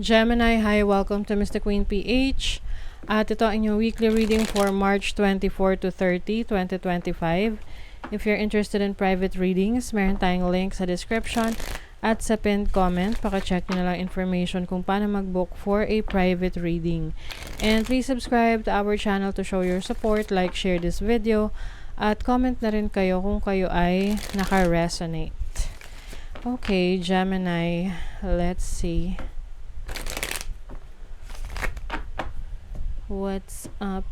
Gemini, hi, welcome to Mr. Queen PH. At ito ang inyong weekly reading for March 24 to 30, 2025. If you're interested in private readings, meron tayong link sa description at sa pinned comment. Paka-check nyo na lang information kung paano mag-book for a private reading. And please subscribe to our channel to show your support, like, share this video, at comment na rin kayo kung kayo ay naka-resonate. Okay, Gemini, let's see. What's up?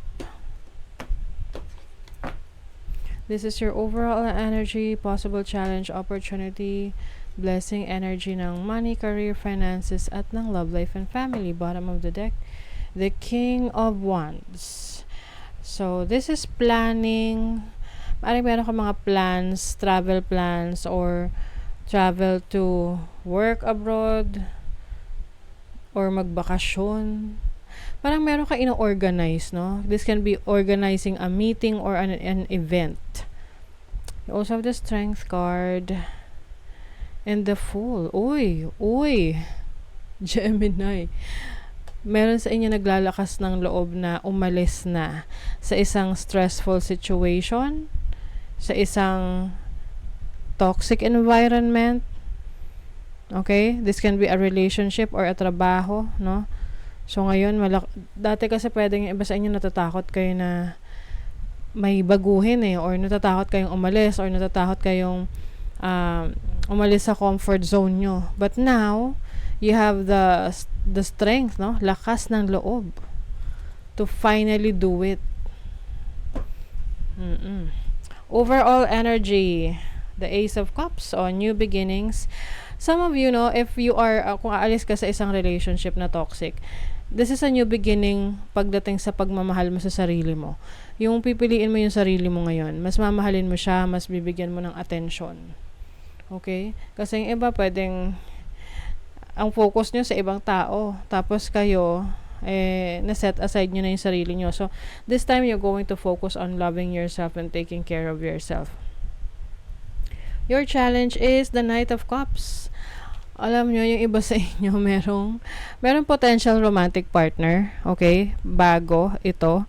This is your overall energy, possible challenge, opportunity, blessing energy ng money, career, finances, at ng love life and family. Bottom of the deck, the King of Wands. So, this is planning. Parang meron ka mga plans, travel plans, or travel to work abroad, or magbakasyon. Parang meron ka ino-organize, no? This can be organizing a meeting or an event. You also have the Strength card and the Fool. Uy, Gemini. Meron sa inyo naglalakas ng loob na umalis na sa isang stressful situation, sa isang toxic environment. Okay? This can be a relationship or a trabaho, no? So ngayon, dati kasi pwedeng iba sa inyo natatakot kayo na may baguhin or natatakot kayong umalis or natatakot kayong umalis sa comfort zone nyo. But now, you have the strength, no? Lakas ng loob to finally do it. Overall energy, the Ace of Cups on new beginnings. Some of you know, if you are, kung aalis ka sa isang relationship na toxic, this is a new beginning pagdating sa pagmamahal mo sa sarili mo. Yung pipiliin mo yung sarili mo ngayon, mas mamahalin mo siya, mas bibigyan mo ng attention. Okay? Kasi yung iba pwedeng, ang focus nyo sa ibang tao, tapos kayo, na-set aside nyo na yung sarili nyo. So, this time you're going to focus on loving yourself and taking care of yourself. Your challenge is the Knight of Cups. Alam nyo, yung iba sa inyo, merong potential romantic partner. Okay? Bago ito.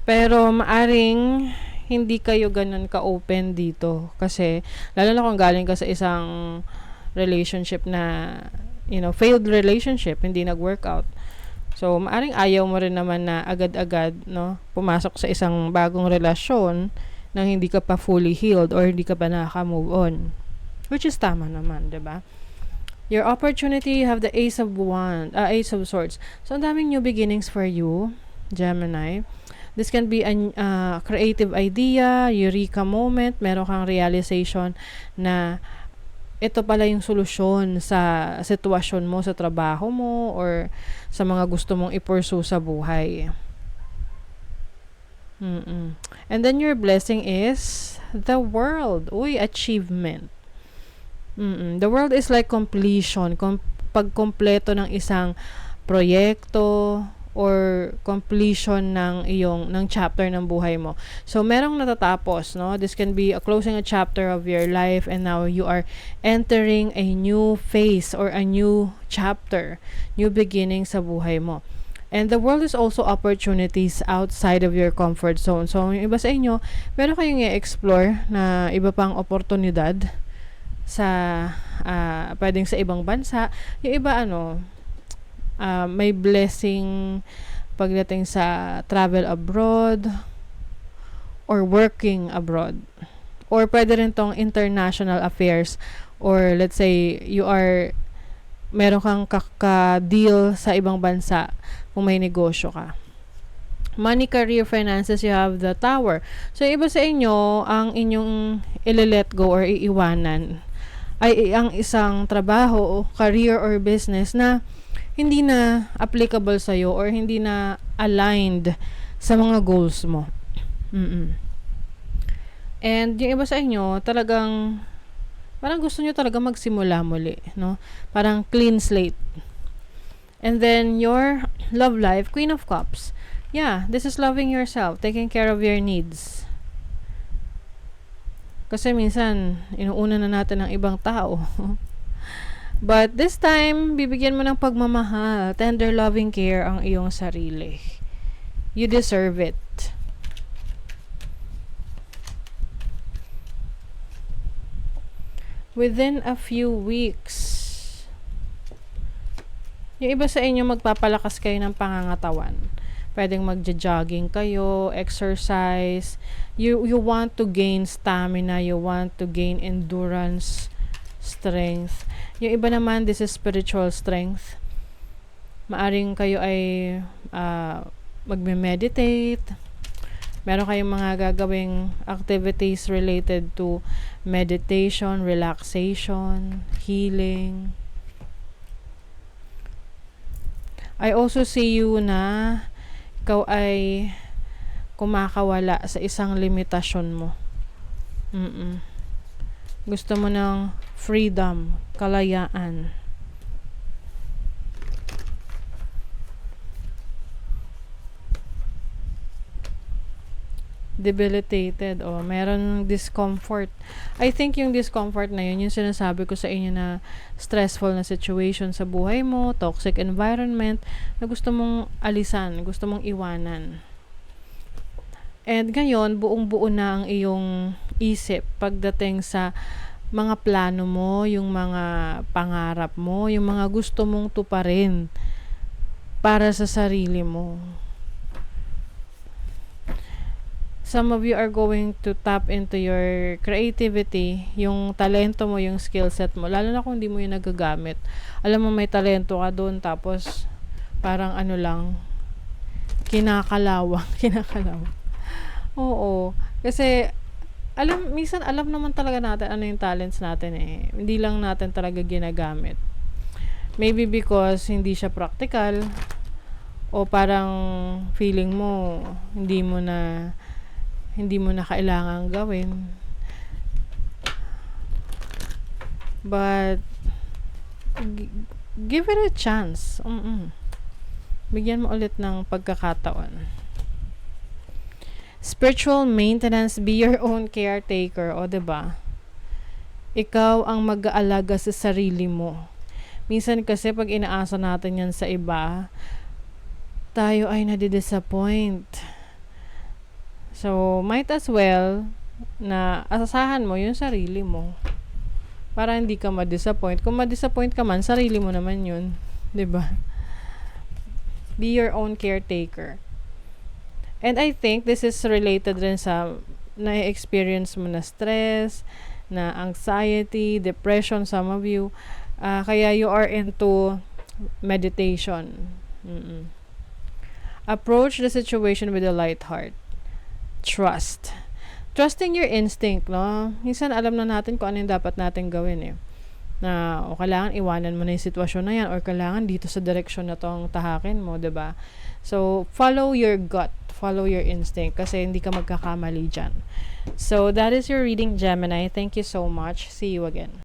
Pero maaring hindi kayo ganun ka-open dito. Kasi, lalo na kung galing ka sa isang relationship na, failed relationship, hindi nag-workout. So, maaring ayaw mo rin naman na agad-agad, no, pumasok sa isang bagong relasyon nang hindi ka pa fully healed or hindi ka pa nakaka-move on. Which is tama naman, 'di ba? Your opportunity, you have the Ace of Swords. So, ang daming new beginnings for you, Gemini. This can be a creative idea, eureka moment, meron kang realization na ito pala yung solusyon sa sitwasyon mo, sa trabaho mo, or sa mga gusto mong i-pursue sa buhay. And then your blessing is the World. Achievement. The World is like completion. Pagkompleto ng isang proyekto or completion ng chapter ng buhay mo. So, merong natatapos, no? This can be closing a chapter of your life and now you are entering a new phase or a new chapter, new beginning sa buhay mo. And the world is also opportunities outside of your comfort zone. So, yung iba sa inyo, meron kayong i-explore na iba pang oportunidad sa, pwedeng sa ibang bansa. Yung iba, may blessing pagdating sa travel abroad or working abroad. Or pwede rin tong international affairs or let's say, meron kang kaka-deal sa ibang bansa kung may negosyo ka. Money, career, finances, you have the Tower. So, iba sa inyo, ang inyong ile-let go or iiwanan ay ang isang trabaho, career, or business na hindi na applicable sa'yo or hindi na aligned sa mga goals mo. And yung iba sa inyo, talagang parang gusto nyo talaga magsimula muli, no? Parang clean slate. And then your love life, Queen of Cups. Yeah, this is loving yourself, taking care of your needs. Kasi minsan, inuuna na natin ang ibang tao. But this time, bibigyan mo ng pagmamahal, tender loving care ang iyong sarili. You deserve it. Within a few weeks, yung iba sa inyo magpapalakas kayo ng pangangatawan. Pwedeng magja-jogging kayo, exercise. You want to gain stamina, you want to gain endurance, strength. Yung iba naman, this is spiritual strength. Maaring kayo ay magme-meditate. Meron kayong mga gagawing activities related to meditation, relaxation, healing. I also see you na ikaw ay kumakawala sa isang limitasyon mo. Gusto mo ng freedom, kalayaan. Debilitated o meron discomfort. I think yung discomfort na yun, yung sinasabi ko sa inyo na stressful na situation sa buhay mo, toxic environment, na gusto mong alisan, gusto mong iwanan. And ngayon, buong-buo na ang iyong isip pagdating sa mga plano mo, yung mga pangarap mo, yung mga gusto mong tuparin para sa sarili mo. Some of you are going to tap into your creativity, yung talento mo, yung skill set mo, lalo na kung hindi mo yung nagagamit. Alam mo, may talento ka doon, tapos parang ano lang, kinakalawang. Oo, kasi minsan alam naman talaga natin ano yung talents natin eh. Hindi lang natin talaga ginagamit. Maybe because hindi siya practical, o parang feeling mo hindi mo na kailangan gawin. But give it a chance. Bigyan mo ulit ng pagkakataon. Spiritual maintenance, be your own caretaker. O, diba? Ikaw ang mag-aalaga sa sarili mo. Minsan kasi pag inaasa natin yan sa iba, tayo ay nadidisappoint. So, might as well na asasahan mo yung sarili mo para hindi ka ma-disappoint. Kung ma-disappoint ka man, sarili mo naman yun. 'Di ba? Be your own caretaker. And I think this is related rin sa na-experience mo na stress, na anxiety, depression, some of you. Kaya you are into meditation. Approach the situation with a light heart. Trusting your instinct, no? Minsan alam na natin kung ano yung dapat natin gawin eh. Na kailangan iwanan mo na yung sitwasyon na yan, or kailangan dito sa direksyon na tong tahakin mo, 'di ba? So, follow your gut, follow your instinct, kasi hindi ka magkakamali dyan. So, that is your reading, Gemini. Thank you so much. See you again.